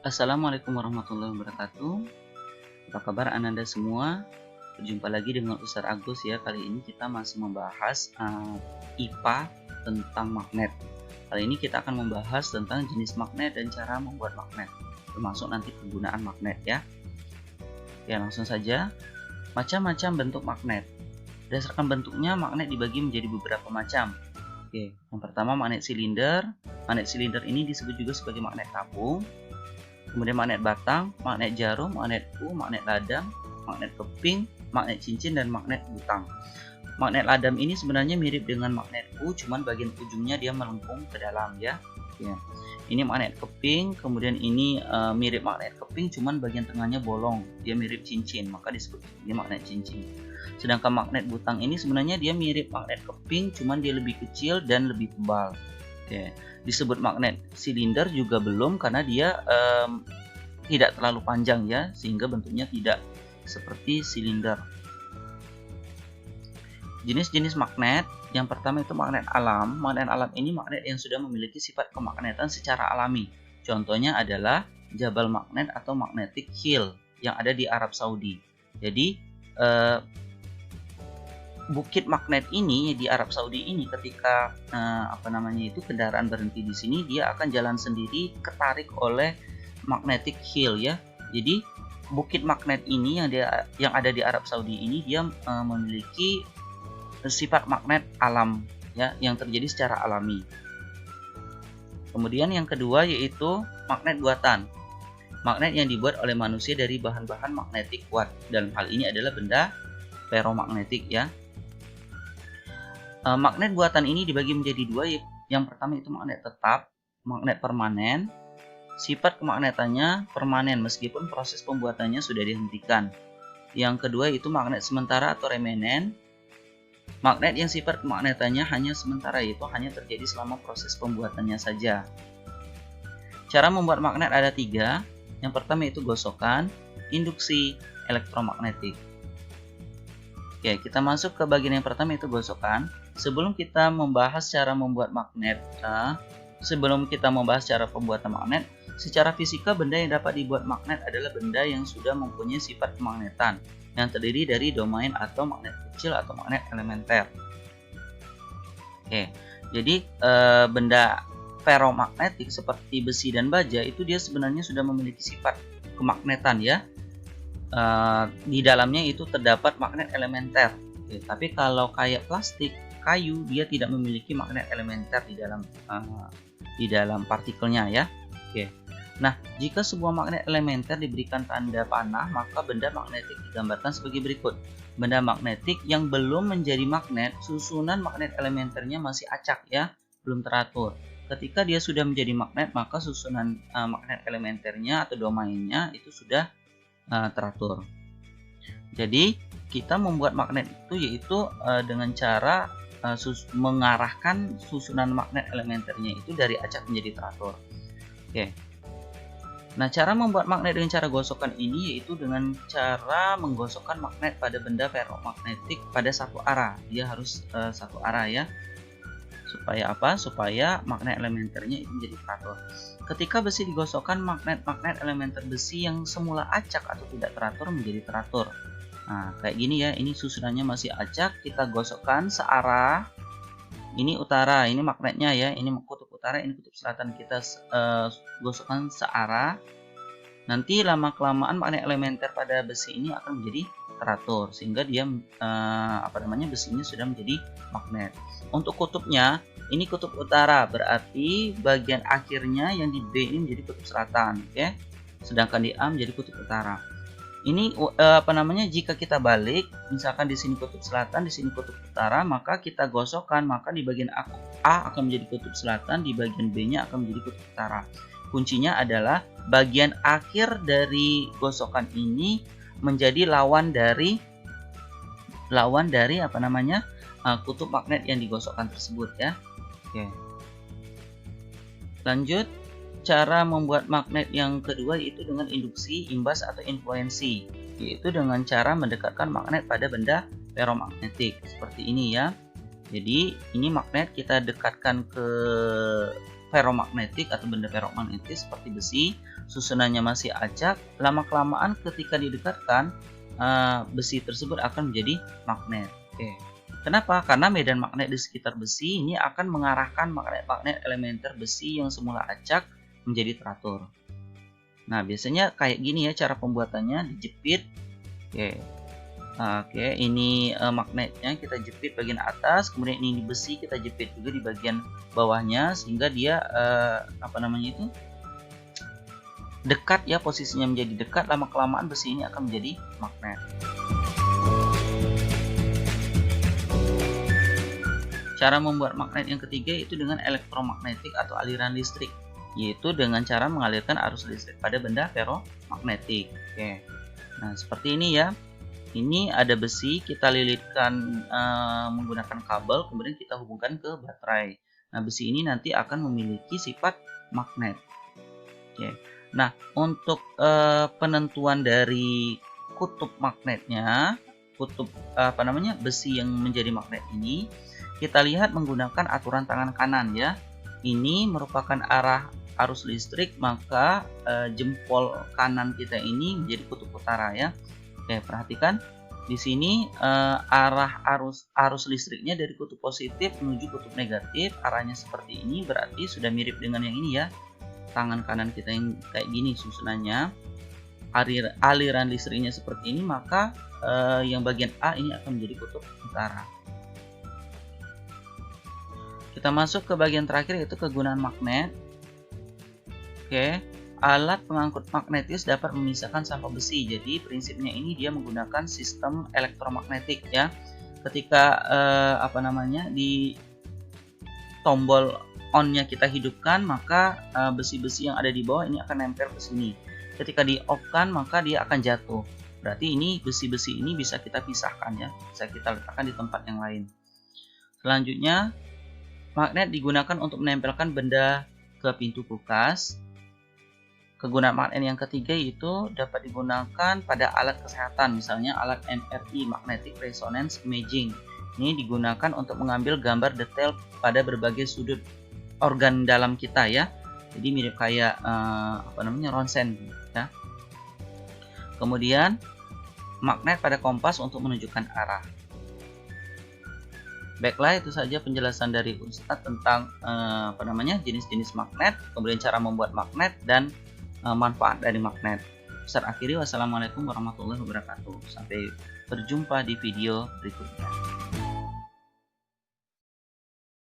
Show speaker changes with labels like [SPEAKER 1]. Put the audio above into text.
[SPEAKER 1] Assalamualaikum warahmatullahi wabarakatuh. Apa kabar Ananda semua? Berjumpa lagi dengan Ustaz Agus ya. Kali ini kita masih membahas IPA tentang magnet. Kali ini kita akan membahas tentang jenis magnet dan cara membuat magnet, termasuk nanti penggunaan magnet ya. Oke, langsung saja. Macam-macam bentuk magnet. Berdasarkan bentuknya, magnet dibagi menjadi beberapa macam. Oke, yang pertama magnet silinder. Magnet silinder ini disebut juga sebagai magnet tabung. Kemudian magnet batang, magnet jarum, magnet U, magnet ladang, magnet keping, magnet cincin, dan magnet butang. Magnet ladang ini sebenarnya mirip dengan magnet U, cuman bagian ujungnya dia melengkung ke dalam ya. Ini magnet keping, kemudian ini mirip magnet keping, cuman bagian tengahnya bolong, dia mirip cincin, maka disebut sebagai magnet cincin. Sedangkan magnet butang ini sebenarnya dia mirip magnet keping, cuman dia lebih kecil dan lebih tebal. Disebut magnet silinder juga belum karena dia tidak terlalu panjang ya, sehingga bentuknya tidak seperti silinder. Jenis-jenis magnet, yang pertama itu magnet alam. Magnet alam ini magnet yang sudah memiliki sifat kemagnetan secara alami. Contohnya adalah Jabal Magnet atau Magnetic Hill yang ada di Arab Saudi. Jadi bukit magnet ini di Arab Saudi ini ketika kendaraan berhenti di sini, dia akan jalan sendiri ketarik oleh magnetic hill ya. Jadi bukit magnet ini yang ada di Arab Saudi ini dia memiliki sifat magnet alam ya, yang terjadi secara alami. Kemudian yang kedua yaitu magnet buatan. Magnet yang dibuat oleh manusia dari bahan-bahan magnetik kuat. Dalam hal ini adalah benda ferromagnetik ya. Magnet buatan ini dibagi menjadi dua. Yang pertama itu magnet tetap, magnet permanen. Sifat kemagnetannya permanen meskipun proses pembuatannya sudah dihentikan. Yang kedua itu magnet sementara atau remenen. Magnet yang sifat kemagnetannya hanya sementara, yaitu hanya terjadi selama proses pembuatannya saja. Cara membuat magnet ada 3. Yang pertama itu gosokan, induksi, elektromagnetik. Oke, kita masuk ke bagian yang pertama itu gosokan. Sebelum kita membahas cara membuat magnet, sebelum kita membahas cara pembuatan magnet, secara fisika benda yang dapat dibuat magnet adalah benda yang sudah mempunyai sifat kemagnetan yang terdiri dari domain atau magnet kecil atau magnet elementer. Oke, jadi benda ferromagnetik seperti besi dan baja itu dia sebenarnya sudah memiliki sifat kemagnetan ya. Di dalamnya itu terdapat magnet elementer. Oke, tapi kalau kayak plastik, kayu, dia tidak memiliki magnet elementer di dalam partikelnya ya. Oke. Nah, jika sebuah magnet elementer diberikan tanda panah, maka benda magnetik digambarkan sebagai berikut. Benda magnetik yang belum menjadi magnet, susunan magnet elementernya masih acak ya, belum teratur. Ketika dia sudah menjadi magnet, maka susunan magnet elementernya atau domainnya itu sudah teratur. Jadi kita membuat magnet itu yaitu dengan cara mengarahkan susunan magnet elementernya itu dari acak menjadi teratur. Oke. Nah, cara membuat magnet dengan cara gosokan ini yaitu dengan cara menggosokkan magnet pada benda ferromagnetik pada satu arah. Dia harus satu arah ya. Supaya apa? Supaya magnet elementernya itu menjadi teratur. Ketika besi digosokkan, magnet-magnet elementer besi yang semula acak atau tidak teratur menjadi teratur. Nah, kayak gini ya, ini susunannya masih acak, kita gosokkan searah. Ini utara, ini magnetnya ya, ini kutub utara, ini kutub selatan, kita gosokkan searah. Nanti lama-kelamaan magnet elementer pada besi ini akan menjadi teratur sehingga dia besinya sudah menjadi magnet. Untuk kutubnya, ini kutub utara, berarti bagian akhirnya yang di B ini menjadi kutub selatan, oke? Sedangkan di A menjadi kutub utara. Ini jika kita balik, misalkan di sini kutub selatan, di sini kutub utara, maka kita gosokkan, maka di bagian A akan menjadi kutub selatan, di bagian B-nya akan menjadi kutub utara. Kuncinya adalah bagian akhir dari gosokan ini menjadi lawan dari kutub magnet yang digosokkan tersebut ya. Oke. Lanjut, cara membuat magnet yang kedua yaitu dengan induksi, imbas atau influensi, yaitu dengan cara mendekatkan magnet pada benda ferromagnetik seperti ini ya. Jadi ini magnet kita dekatkan ke ferromagnetik atau benda ferromagnetik seperti besi susunannya masih acak, lama-kelamaan ketika didekatkan besi tersebut akan menjadi magnet. Oke. Kenapa? Karena medan magnet di sekitar besi ini akan mengarahkan magnet-magnet elementer besi yang semula acak menjadi teratur. Nah, biasanya kayak gini ya cara pembuatannya, dijepit. Oke, ini magnetnya kita jepit bagian atas, kemudian ini besi kita jepit juga di bagian bawahnya sehingga dia dekat ya, posisinya menjadi dekat. Lama kelamaan besi ini akan menjadi magnet. Cara membuat magnet yang ketiga itu dengan elektromagnetik atau aliran listrik, yaitu dengan cara mengalirkan arus listrik pada benda ferromagnetik. Oke. Nah, seperti ini ya. Ini ada besi, kita lilitkan menggunakan kabel, kemudian kita hubungkan ke baterai. Nah, besi ini nanti akan memiliki sifat magnet. Oke. Nah, untuk penentuan dari kutub magnetnya, besi yang menjadi magnet ini, kita lihat menggunakan aturan tangan kanan ya. Ini merupakan arah arus listrik, maka jempol kanan kita ini menjadi kutub utara ya. Oke, perhatikan di sini arah arus listriknya dari kutub positif menuju kutub negatif, arahnya seperti ini, berarti sudah mirip dengan yang ini ya. Tangan kanan kita yang kayak gini susunannya, aliran listriknya seperti ini, maka yang bagian A ini akan menjadi kutub utara. Kita masuk ke bagian terakhir, yaitu kegunaan magnet. Oke. Alat pengangkut magnetis dapat memisahkan sampah besi. Jadi prinsipnya ini dia menggunakan sistem elektromagnetik ya. Ketika di tombol on-nya kita hidupkan, maka besi-besi yang ada di bawah ini akan nempel ke sini. Ketika di off-kan, maka dia akan jatuh. Berarti ini besi-besi ini bisa kita pisahkan ya. Bisa kita letakkan di tempat yang lain. Selanjutnya, magnet digunakan untuk menempelkan benda ke pintu kulkas. Kegunaan magnet yang ketiga itu dapat digunakan pada alat kesehatan, misalnya alat MRI (Magnetic Resonance Imaging). Ini digunakan untuk mengambil gambar detail pada berbagai sudut organ dalam kita ya. Jadi mirip kayak ronsen ya. Kemudian magnet pada kompas untuk menunjukkan arah. Baiklah, itu saja penjelasan dari Ustadz tentang jenis-jenis magnet, kemudian cara membuat magnet dan manfaat dari magnet. Ustadz akhiri, wassalamualaikum warahmatullahi wabarakatuh. Sampai berjumpa di video berikutnya.